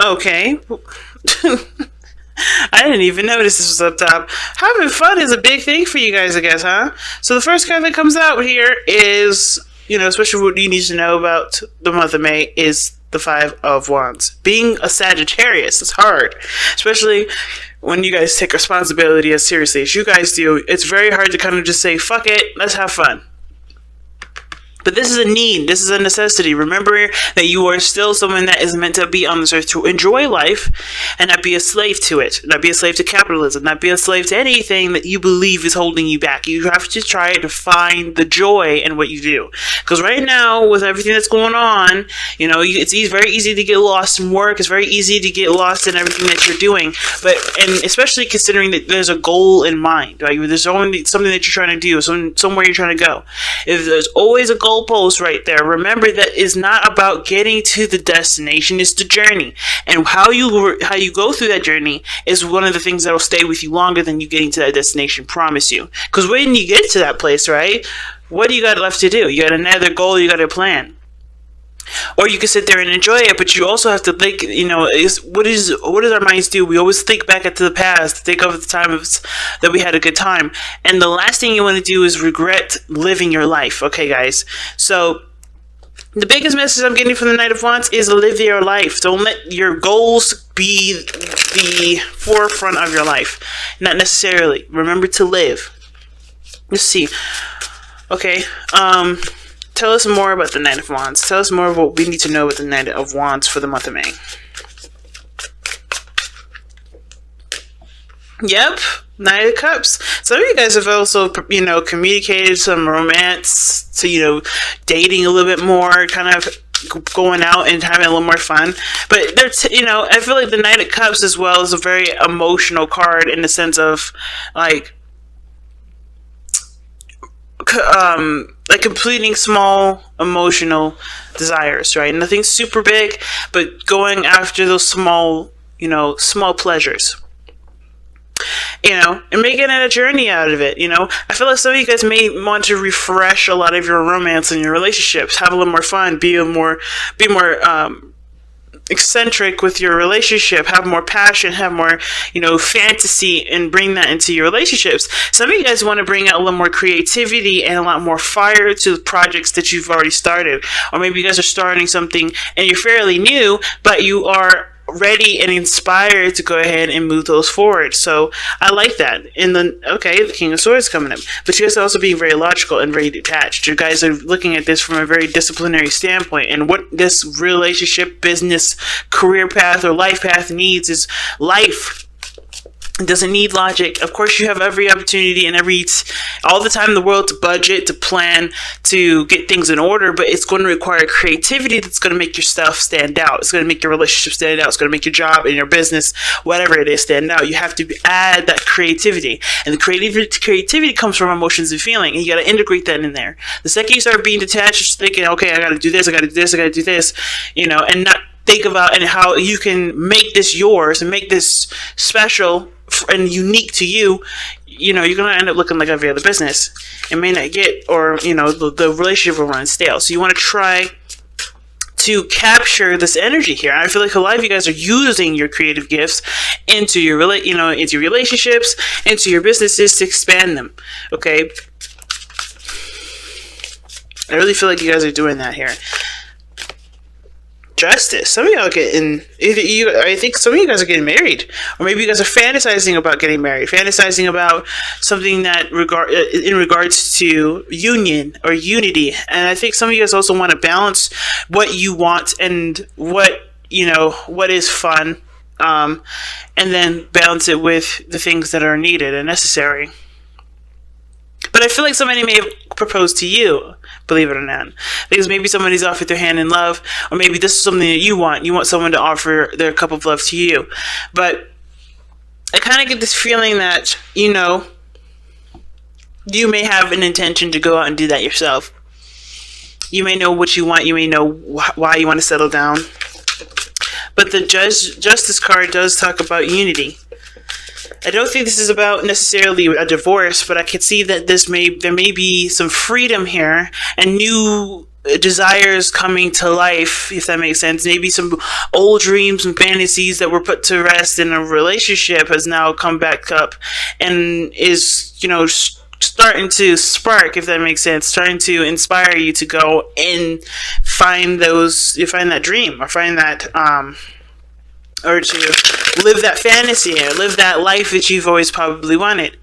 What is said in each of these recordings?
Okay. I didn't even notice this was up top. Having fun is a big thing for you guys, I guess, huh? So the first card that comes out here is, especially what you need to know about the month of May, is the Five of Wands. Being a Sagittarius is hard, especially when you guys take responsibility as seriously as you guys do. It's very hard to kind of just say, fuck it, let's have fun. But this is a need. This is a necessity. Remember that you are still someone that is meant to be on this earth to enjoy life and not be a slave to it. Not be a slave to capitalism. Not be a slave to anything that you believe is holding you back. You have to try to find the joy in what you do. Because right now, with everything that's going on, it's very easy to get lost in work. It's very easy to get lost in everything that you're doing. And especially considering that there's a goal in mind. Right? There's only something that you're trying to do. Somewhere you're trying to go. If there's always a goal post right there, remember that is not about getting to the destination, it's the journey, and how you go through that journey is one of the things that will stay with you longer than you getting to that destination, promise you. Because when you get to that place, right, what do you got left to do? You got another goal, you got a plan. Or you can sit there and enjoy it, but you also have to think, what does our minds do? We always think back into the past, think of the time that we had a good time. And the last thing you want to do is regret living your life. Okay, guys. So the biggest message I'm getting from the Knight of Wands is live your life. Don't let your goals be the forefront of your life. Not necessarily. Remember to live. Let's see. Okay. Tell us more about the Knight of Wands. Tell us more of what we need to know about the Knight of Wands for the month of May. Yep, Knight of Cups. Some of you guys have also, communicated some romance to, dating a little bit more, kind of going out and having a little more fun. But there's, I feel like the Knight of Cups as well is a very emotional card in the sense of, like completing small emotional desires, right? Nothing super big, but going after those small pleasures, and making it a journey out of it. I feel like some of you guys may want to refresh a lot of your romance and your relationships, have a little more fun, be more eccentric with your relationship, have more passion, have more, fantasy, and bring that into your relationships. Some of you guys want to bring out a little more creativity and a lot more fire to the projects that you've already started. Or maybe you guys are starting something and you're fairly new, but you are ready and inspired to go ahead and move those forward. So I like that. And then, the King of Swords coming up. But you guys are also being very logical and very detached. You guys are looking at this from a very disciplinary standpoint. And what this relationship, business, career path, or life path needs is life. It doesn't need logic. Of course, you have every opportunity and all the time in the world to budget, to plan, to get things in order, but it's going to require creativity that's going to make your stuff stand out. It's going to make your relationship stand out. It's going to make your job and your business, whatever it is, stand out. You have to add that creativity. And the creativity comes from emotions and feeling, and you got to integrate that in there. The second you start being detached, just thinking, okay, I got to do this, I got to do this, I got to do this, and not think about and how you can make this yours and make this special and unique to you, you're going to end up looking like every other business. It may not get, or, the relationship will run stale. So you want to try to capture this energy here. I feel like a lot of you guys are using your creative gifts into your, into your relationships, into your businesses to expand them. Okay? I really feel like you guys are doing that here. Justice. Some of y'all I think some of you guys are getting married, or maybe you guys are fantasizing about getting married, fantasizing about something that in regards to union or unity. And I think some of you guys also want to balance what you want and what is fun, and then balance it with the things that are needed and necessary. But I feel like somebody may have proposed to you, believe it or not. Because maybe somebody's offered their hand in love, or maybe this is something that you want. You want someone to offer their cup of love to you. But I kind of get this feeling that, you may have an intention to go out and do that yourself. You may know what you want. You may know why you want to settle down. But the Justice card does talk about unity. I don't think this is about necessarily a divorce, but I could see that there may be some freedom here and new desires coming to life, if that makes sense. Maybe some old dreams and fantasies that were put to rest in a relationship has now come back up and is, starting to spark, if that makes sense, starting to inspire you to go and find that dream, or find that, or to live that fantasy, or live that life that you've always probably wanted.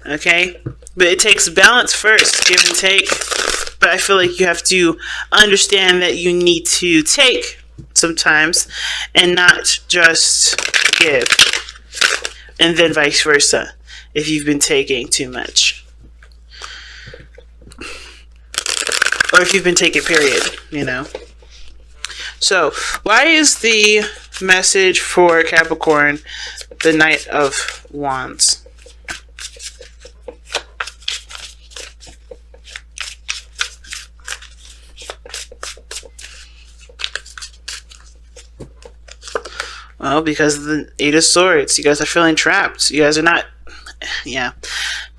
Okay? But it takes balance first, give and take. But I feel like you have to understand that you need to take sometimes and not just give. And then vice versa, if you've been taking too much. Or if you've been taking, period, So, why is the message for Capricorn the Knight of Wands? Well, because of the Eight of Swords. You guys are feeling trapped. You guys are not... Yeah.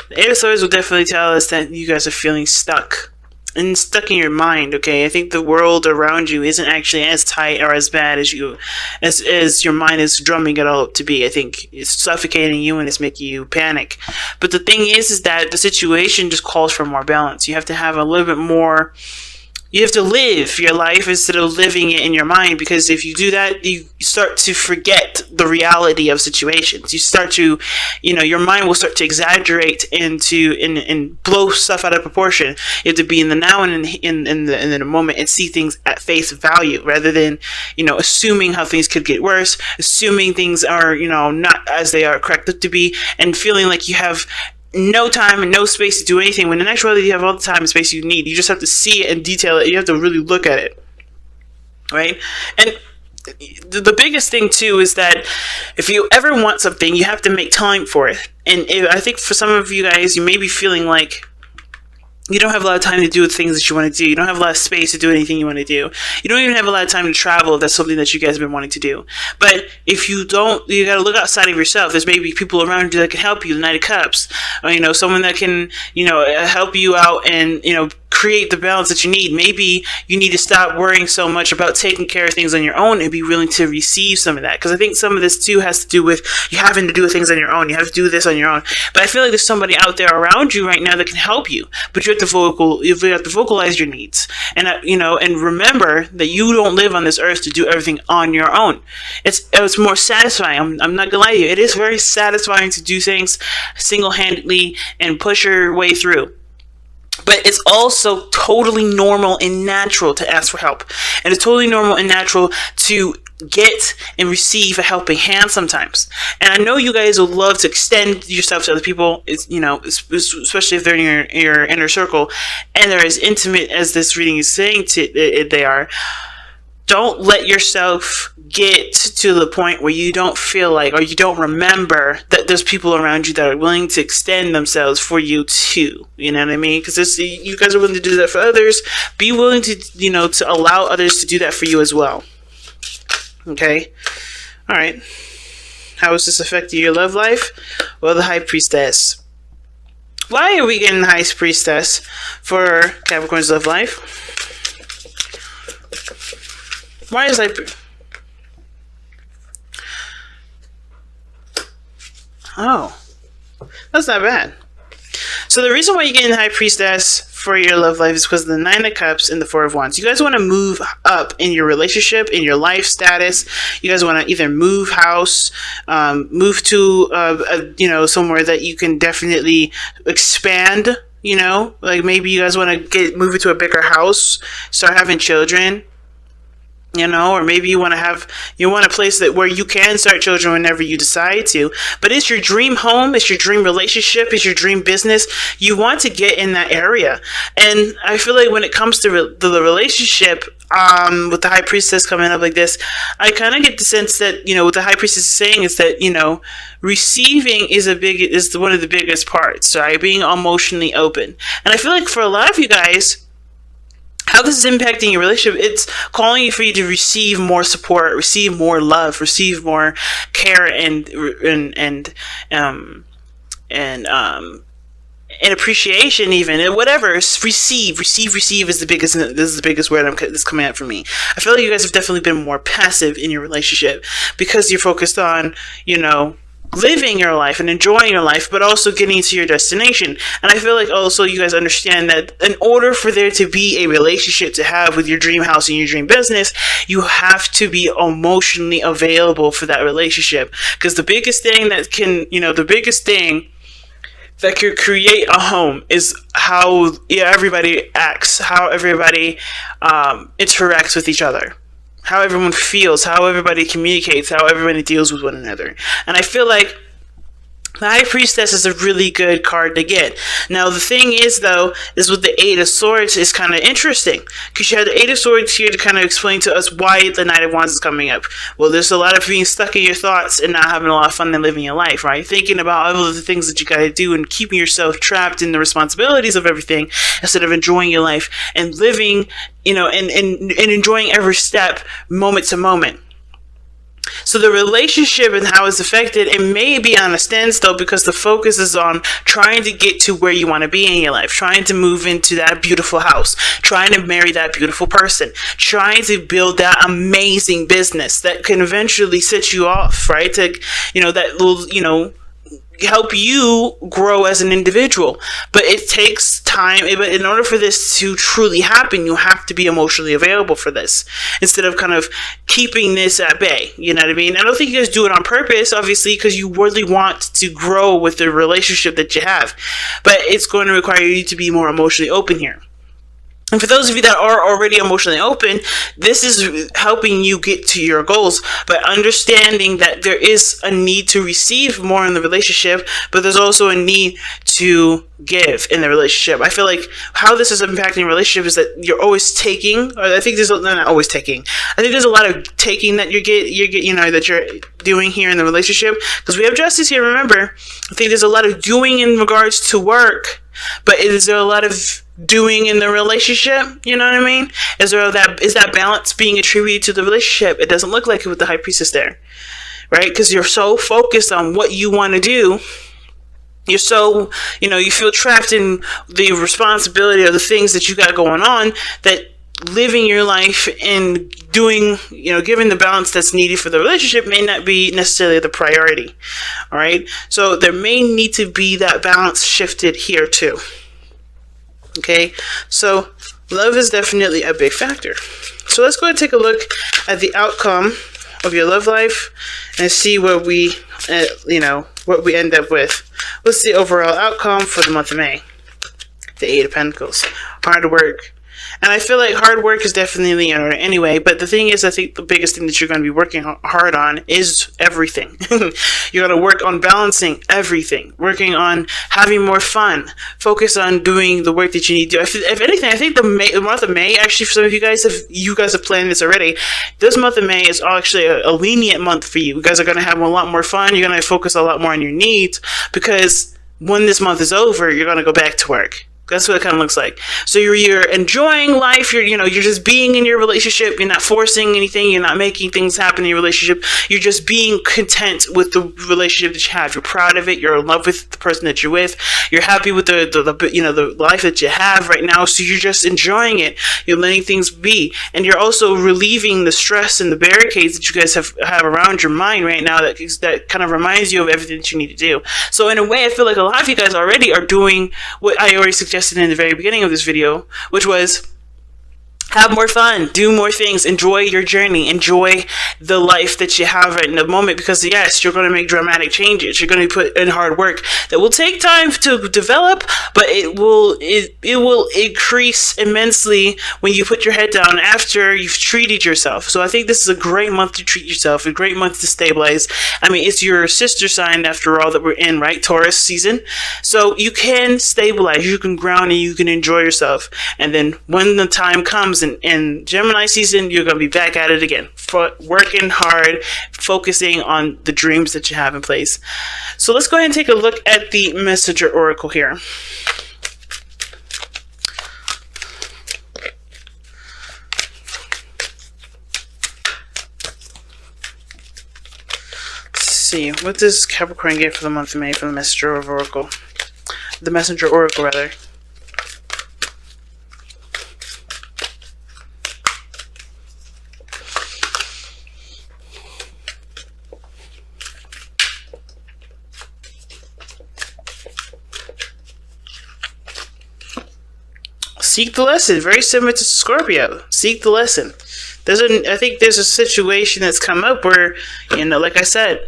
The Eight of Swords will definitely tell us that you guys are feeling stuck. And stuck in your mind, okay? I think the world around you isn't actually as tight or as bad as your mind is drumming it all up to be. I think it's suffocating you and it's making you panic. But the thing is that the situation just calls for more balance. You have to have a little bit more... You have to live your life instead of living it in your mind, because if you do that, you start to forget the reality of situations. You start to, your mind will start to exaggerate and blow stuff out of proportion. You have to be in the now and in the moment and see things at face value, rather than, assuming how things could get worse, assuming things are, not as they are corrected to be, and feeling like you have no time and no space to do anything, when in actuality you have all the time and space you need. You just have to see it and detail it. You have to really look at it, right? And the biggest thing too is that if you ever want something, you have to make time for it. And I think for some of you guys, you may be feeling like you don't have a lot of time to do the things that you want to do. You don't have a lot of space to do anything you want to do. You don't even have a lot of time to travel if that's something that you guys have been wanting to do. But if you don't, you got to look outside of yourself. There's maybe people around you that can help you, the Knight of Cups. Or, someone that can, help you out and, create the balance that you need. Maybe you need to stop worrying so much about taking care of things on your own and be willing to receive some of that. Because I think some of this too has to do with you having to do things on your own. You have to do this on your own. But I feel like there's somebody out there around you right now that can help you. But you have to vocalize your needs. And and remember that you don't live on this earth to do everything on your own. It's more satisfying. I'm not gonna lie to you. It is very satisfying to do things single-handedly and push your way through. But it's also totally normal and natural to ask for help. And it's totally normal and natural to get and receive a helping hand sometimes. And I know you guys would love to extend yourself to other people, especially if they're in your inner circle and they're as intimate as this reading is saying they are. Don't let yourself get to the point where you don't feel like, or you don't remember that there's people around you that are willing to extend themselves for you too. You know what I mean? Because you guys are willing to do that for others. Be willing to, to allow others to do that for you as well. Okay? All right. How is this affecting your love life? Well, the High Priestess. Why are we getting the High Priestess for Capricorn's love life? Why is Oh, that's not bad. So the reason why you're getting the High Priestess for your love life is because of the Nine of Cups and the Four of Wands. You guys want to move up in your relationship, in your life status. You guys want to either move house, move to somewhere that you can definitely expand. Like maybe you guys want to move into a bigger house, start having children. Or maybe you want a place where you can start children whenever you decide to. But it's your dream home, it's your dream relationship, it's your dream business. You want to get in that area. And I feel like when it comes to the relationship, with the High Priestess coming up like this, I kind of get the sense that, what the High Priestess is saying is that, receiving is one of the biggest parts, right? Being emotionally open. And I feel like for a lot of you guys, how this is impacting your relationship, it's calling for you to receive more support, receive more love, receive more care and and appreciation, even, and whatever. Receive is the biggest. This is the biggest word that's coming out for me. I feel like you guys have definitely been more passive in your relationship because you're focused on, living your life and enjoying your life, but also getting to your destination. And I feel like also you guys understand that in order for there to be a relationship to have with your dream house and your dream business, you have to be emotionally available for that relationship. Because the biggest thing that could create a home is how everybody acts, how everybody interacts with each other, how everyone feels, how everybody communicates, how everybody deals with one another. And I feel like the High Priestess is a really good card to get. Now, the thing is, though, is with the Eight of Swords is kind of interesting. Because you have the Eight of Swords here to kind of explain to us why the Knight of Wands is coming up. Well, there's a lot of being stuck in your thoughts and not having a lot of fun and living your life, right? Thinking about all of the things that you got to do and keeping yourself trapped in the responsibilities of everything instead of enjoying your life and living, and enjoying every step, moment to moment. So the relationship and how it's affected, it may be on a standstill because the focus is on trying to get to where you want to be in your life, trying to move into that beautiful house, trying to marry that beautiful person, trying to build that amazing business that can eventually set you off, right? That will, help you grow as an individual. But it takes time. But in order for this to truly happen, you have to be emotionally available for this instead of kind of keeping this at bay. You know what I mean? I don't think you guys do it on purpose, obviously, because you really want to grow with the relationship that you have. But it's going to require you to be more emotionally open here. And for those of you that are already emotionally open, this is helping you get to your goals by understanding that there is a need to receive more in the relationship, but there's also a need to give in the relationship. I feel like how this is impacting relationship is that you're always taking, or I think not always taking. I think there's a lot of taking that that you're doing here in the relationship, because we have Justice here. Remember, I think there's a lot of doing in regards to work, but is there a lot of doing in the relationship? You know what I mean? Is that balance being attributed to the relationship? It doesn't look like it with the High Priestess there, right? Because you're so focused on what you want to do. You're so, you feel trapped in the responsibility of the things that you got going on, that living your life and doing, giving the balance that's needed for the relationship may not be necessarily the priority. All right. So there may need to be that balance shifted here too. Okay. So love is definitely a big factor. So let's go ahead and take a look at the outcome of your love life and see what we, what we end up with. What's the overall outcome for the month of May? The Eight of Pentacles. Hard work. And I feel like hard work is definitely in order anyway. But the thing is, I think the biggest thing that you're going to be working hard on is everything. You're going to work on balancing everything. Working on having more fun. Focus on doing the work that you need to do. If anything, I think the month of May, actually, for some of you guys have planned this already. This month of May is actually a lenient month for you. You guys are going to have a lot more fun. You're going to focus a lot more on your needs, because when this month is over, you're going to go back to work. That's what it kind of looks like. So you're enjoying life. You're just being in your relationship. You're not forcing anything. You're not making things happen in your relationship. You're just being content with the relationship that you have. You're proud of it. You're in love with the person that you're with. You're happy with the life that you have right now. So you're just enjoying it. You're letting things be, and you're also relieving the stress and the barricades that you guys have around your mind right now. That kind of reminds you of everything that you need to do. So in a way, I feel like a lot of you guys already are doing what I already suggested in the very beginning of this video, which was have more fun, do more things, enjoy your journey, enjoy the life that you have right in the moment, because yes, you're going to make dramatic changes. You're going to put in hard work that will take time to develop, but it will increase immensely when you put your head down after you've treated yourself. So I think this is a great month to treat yourself, a great month to stabilize. I mean, it's your sister sign after all that we're in, right? Taurus season. So you can stabilize, you can ground, and you can enjoy yourself. And then when the time comes in Gemini season, you're going to be back at it again, working hard, focusing on the dreams that you have in place. So let's go ahead and take a look at the Messenger Oracle here. Let's see, what does Capricorn get for the month of May from the Messenger of Oracle? the messenger oracle, rather. Seek the lesson. Very similar to Scorpio. Seek the lesson. I think there's a situation that's come up where, like I said,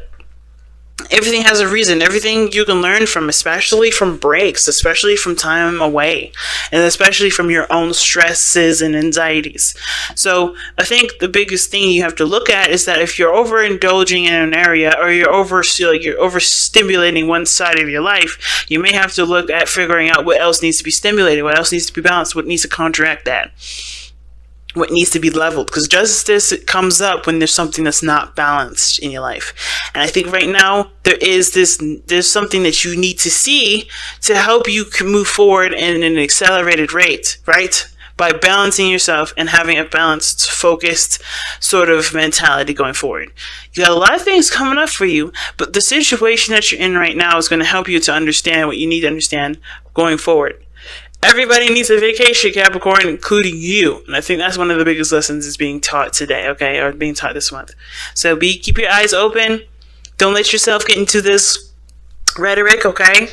everything has a reason. Everything you can learn from, especially from breaks, especially from time away, and especially from your own stresses and anxieties. So I think the biggest thing you have to look at is that if you're overindulging in an area, or you're overstimulating one side of your life, you may have to look at figuring out what else needs to be stimulated, what else needs to be balanced, what needs to counteract that, what needs to be leveled, because justice comes up when there's something that's not balanced in your life. And I think right now there's something that you need to see to help you move forward in an accelerated rate, right? By balancing yourself and having a balanced, focused sort of mentality going forward. You got a lot of things coming up for you, but the situation that you're in right now is going to help you to understand what you need to understand going forward. Everybody needs a vacation, Capricorn, including you. And I think that's one of the biggest lessons is being taught today, okay? Or being taught this month. So keep your eyes open. Don't let yourself get into this rhetoric, okay?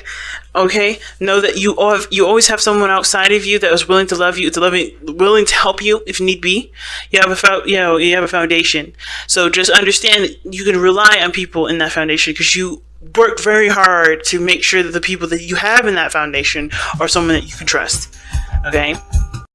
Okay? Know that you always have someone outside of you that is willing to love you, willing to help you if need be. You have a foundation. So just understand that you can rely on people in that foundation, because you work very hard to make sure that the people that you have in that foundation are someone that you can trust. Okay?